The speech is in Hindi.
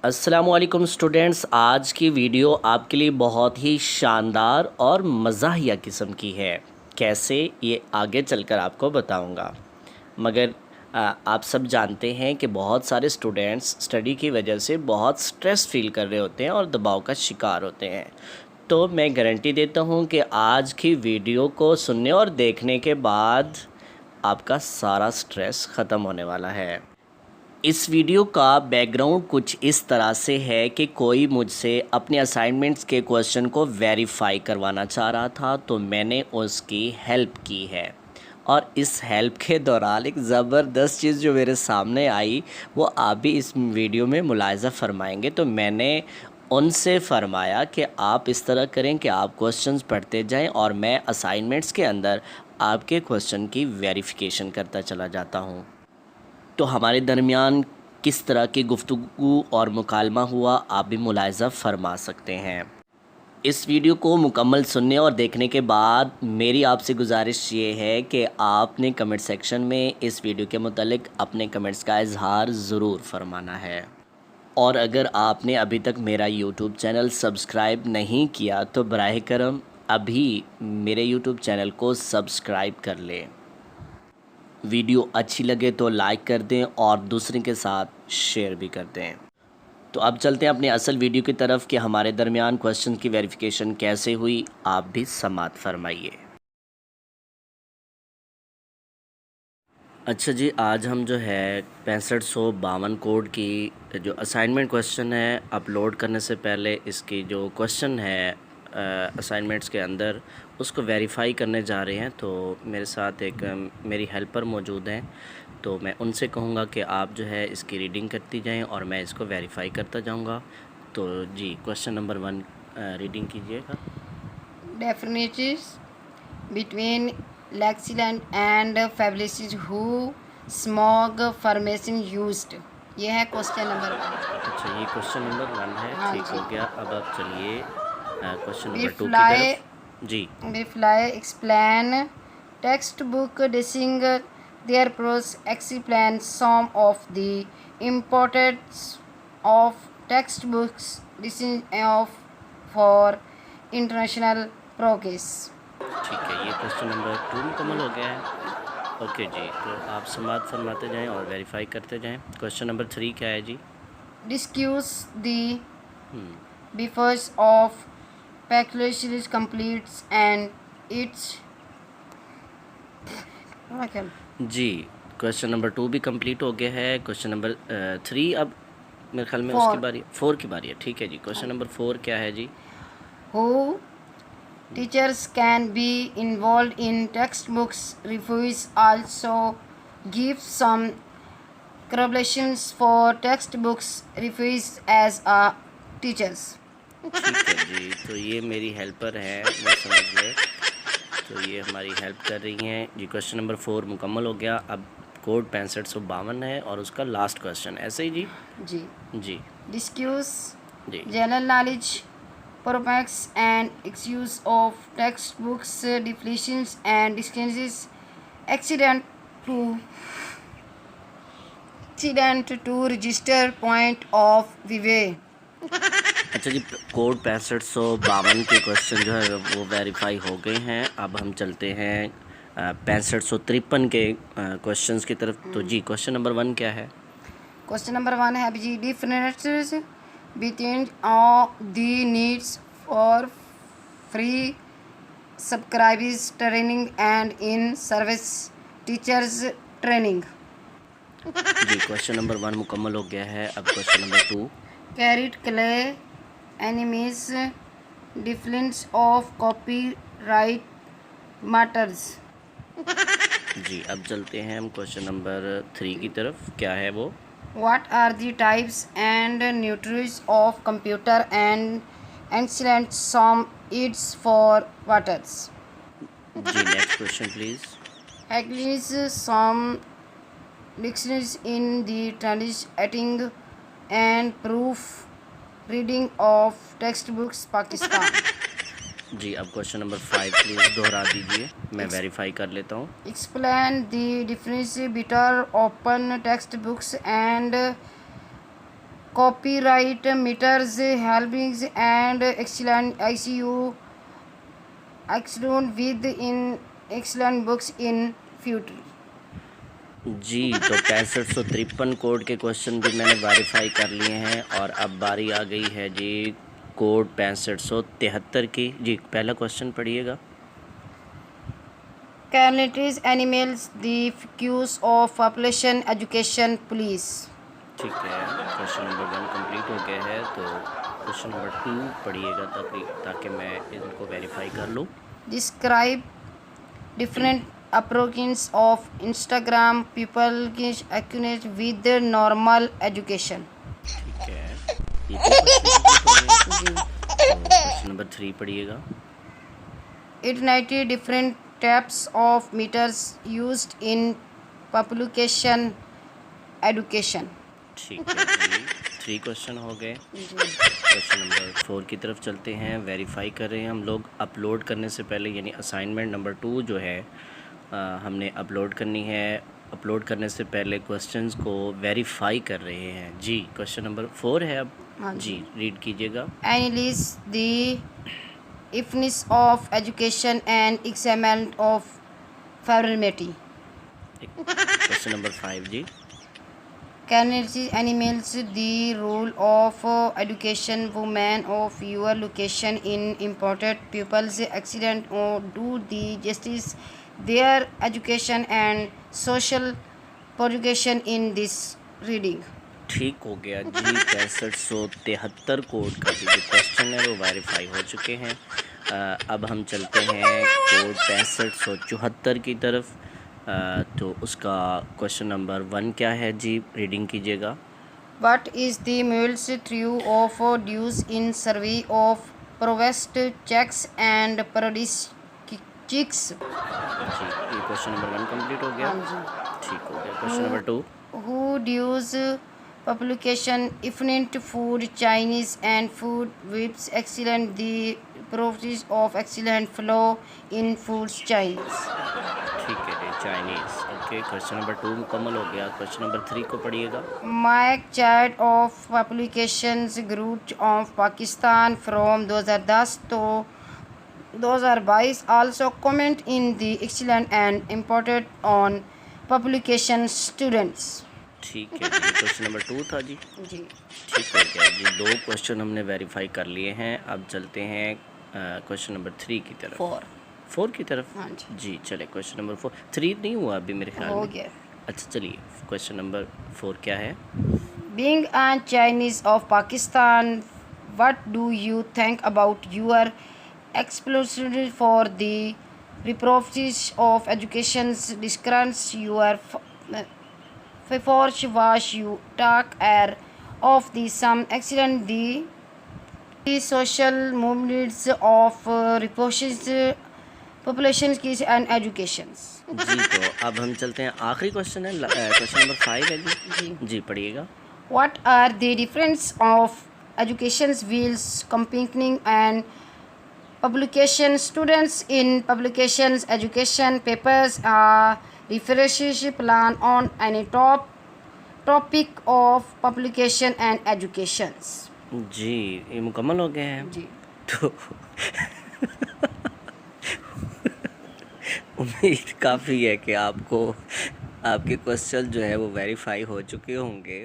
अस्सलामुअलैकुम स्टूडेंट्स, आज की वीडियो आपके लिए बहुत ही शानदार और मज़ाहिया किस्म की है। कैसे, ये आगे चलकर आपको बताऊंगा। मगर आप सब जानते हैं कि बहुत सारे स्टूडेंट्स स्टडी की वजह से बहुत स्ट्रेस फील कर रहे होते हैं और दबाव का शिकार होते हैं। तो मैं गारंटी देता हूं कि आज की वीडियो को सुनने और देखने के बाद आपका सारा स्ट्रेस ख़त्म होने वाला है। इस वीडियो का बैकग्राउंड कुछ इस तरह से है कि कोई मुझसे अपने असाइनमेंट्स के क्वेश्चन को वेरीफाई करवाना चाह रहा था, तो मैंने उसकी हेल्प की है। और इस हेल्प के दौरान एक ज़बरदस्त चीज़ जो मेरे सामने आई, वो आप भी इस वीडियो में मुलाहिज़ा फरमाएंगे। तो मैंने उनसे फ़रमाया कि आप इस तरह करें कि आप क्वेश्चंस पढ़ते जाएं और मैं असाइनमेंट्स के अंदर आपके क्वेश्चन की वेरिफिकेशन करता चला जाता हूं। तो हमारे दरमियान किस तरह की गुफ्तगू और मुकालमा हुआ, आप भी मुलाहिज़ा फ़रमा सकते हैं। इस वीडियो को मुकम्मल सुनने और देखने के बाद मेरी आपसे गुजारिश ये है कि आपने कमेंट सेक्शन में इस वीडियो के मुतालिक अपने कमेंट्स का इजहार ज़रूर फरमाना है। और अगर आपने अभी तक मेरा यूट्यूब चैनल सब्सक्राइब नहीं किया तो बराह करम अभी मेरे यूट्यूब चैनल को सब्सक्राइब कर लें। वीडियो अच्छी लगे तो लाइक कर दें और दूसरे के साथ शेयर भी कर दें। तो अब चलते हैं अपने असल वीडियो की तरफ कि हमारे दरमियान क्वेश्चन की वेरिफिकेशन कैसे हुई, आप भी समात फरमाइए। अच्छा जी, आज हम जो है 6552 कोड की जो असाइनमेंट क्वेश्चन है, अपलोड करने से पहले इसकी जो क्वेश्चन है असाइनमेंट्स के अंदर, उसको वेरीफाई करने जा रहे हैं। तो मेरे साथ एक मेरी हेल्पर मौजूद हैं, तो मैं उनसे कहूँगा कि आप जो है इसकी रीडिंग करती जाएं और मैं इसको वेरीफाई करता जाऊँगा। तो जी, क्वेश्चन नंबर 1 रीडिंग कीजिएगा। Differences between Laxland and Fablicis who smog formation used. ये है क्वेश्चन नंबर 1। अच्छा, ये क्वेश्चन नंबर 1 है। हाँ ठीक जी। हो गया। अब आप चलिए क्वेश्चन नंबर 2 की Reply, तरफ। जी explain textbook dissing their pros, explain some of the importance of textbooks dissing of for international progress. ठीक है, ये क्वेश्चन नंबर 2 मुकम्मल हो गया है। ओके जी, तो आप समात फरमाते जाएं और वेरीफाई करते जाएं। क्वेश्चन नंबर 3 क्या है जी? Discuss the benefits of Paclicious completes and its जी, क्वेश्चन नंबर 2 भी कंप्लीट हो गया है। क्वेश्चन नंबर 3 अब मेरे ख्याल में उसकी बारी, 4 की बारी है। ठीक है जी, क्वेश्चन नंबर 4 क्या है जी? who teachers can be involved in textbooks reviews also give some correlations for textbooks reviews as a teachers. ठीक है जी, तो ये मेरी हेल्पर है, मैं समझ गए। तो ये हमारी हेल्प कर रही हैं जी। क्वेश्चन नंबर 4 मुकम्मल हो गया। अब कोड 6552 है और उसका लास्ट क्वेश्चन, ऐसे ही जी? जी जी discuss ji general knowledge purpose and excuse of textbooks definitions and distances accident to register point of view. अच्छा जी, कोड 6552 के क्वेश्चन जो है वो वेरीफाई हो गए हैं। अब हम चलते हैं 6553 के क्वेश्चंस की तरफ। तो जी, क्वेश्चन नंबर 1 क्या है? Question number 1 है जी differences between all the needs for free subscribers training and in service teachers training. जी, क्वेश्चन नंबर 1 मुकम्मल हो गया है। अब question number 2। Carrot clay enemies difference of copyright matters. जी, अब चलते हैं हम क्वेश्चन नंबर 3 की तरफ। क्या है वो? What are the types and nutrients of computer and excellent some aids for waters? जी, next question please. Agrees some dictionaries in the translating and proof reading of textbooks Pakistan. जी, अब क्वेश्चन नंबर 5 प्लीज़ दोहरा दीजिए, मैं वेरीफाई कर लेता हूँ। Explain the difference between open textbooks and copyright meters, helpings, and excellent ICU, excellent with in excellent books in future. जी, तो 6553 कोड के क्वेश्चन भी मैंने वेरीफाई कर लिए हैं और अब बारी आ गई है जी कोड 6573 की। जी, पहला क्वेश्चन पढ़िएगा। Candidates animals the cues of population education please. ठीक है, क्वेश्चन नंबर 1 कंप्लीट हो गया है, तो क्वेश्चन नंबर 2 पढ़िएगा ताकि मैं इनको वेरीफाई कर लूँ। Describe different approaches of Instagram people accurate with the normal education. ठीक है, ये तो क्वेश्चन कंप्लीट हो गया। तो क्वेश्चन नंबर 3 पढ़िएगा। It 90 different types of meters used in publication education. ठीक है जी, 3 क्वेश्चन हो गए। क्वेश्चन नंबर 4 की तरफ चलते हैं। वेरीफाई कर रहे हैं हम लोग अपलोड करने से पहले, यानी असाइनमेंट नंबर 2 जो है हमने अपलोड करनी है। अपलोड करने से पहले क्वेश्चंस को वेरीफाई कर रहे हैं। जी, क्वेश्चन नंबर 4 है अब। हाँ जी, रीड कीजिएगा। Analyze the effectiveness of education and examination of favorability. Question number 5 जी। Candidates animals the role of education women of your location in important pupils accident or do the justice their education and social progression in this reading. ठीक हो गया जी। 6573 कोड का जो क्वेश्चन है वो वेरीफाई हो चुके हैं। अब हम चलते हैं कोड 6574 की तरफ। तो उसका क्वेश्चन नंबर 1 क्या है जी, रीडिंग कीजिएगा। What is the mule's true of dues in survey of provost checks and paradise chicks? जी, ये क्वेश्चन नंबर 1 कंप्लीट हो गया। हाँ जी। ठीक हो गया। Question number 2। Who dues publication efficient food Chinese and food with excellent the properties of excellent flow in foods Chinese. ठीक है जी, चाइनीज़। ओके, क्वेश्चन नंबर 2 मुकम्मल हो गया। क्वेश्चन नंबर 3 को पढ़िएगा। Mike Chart of publications group of Pakistan from 2010 to 2022 also comment in the excellent and important on publication students. ठीक है जी, क्वेश्चन नंबर 2 था जी। जी ठीक हो गया जी, 2 क्वेश्चन हमने वेरीफाई कर लिए हैं। अब चलते हैं क्वेश्चन नंबर 3 की तरफ। 4 की तरफ। हाँ जी। जी, चले क्वेश्चन नंबर 4। 3 नहीं हुआ अभी मेरे ख्याल हो में। गया। अच्छा, चलिए क्वेश्चन नंबर 4 क्या है। Being a Chinese of Pakistan, what do you think about your exploration for the reproaches of education's discurrence your before was you talk air of the some excellent the social movements of reproaches populations and educations. जी, तो अब हम चलते हैं, आखिरी क्वेश्चन है, क्वेश्चन नंबर 5 है जी। जी, पढ़िएगा। What are the difference of education's wheels competing and publication students in publications education papers research plan on any topic of publication and educations. जी, ये मुकम्मल हो गए हैं। जी तो उम्मीद काफ़ी है कि आपको आपके क्वेश्चन जो है वो वेरीफाई हो चुके होंगे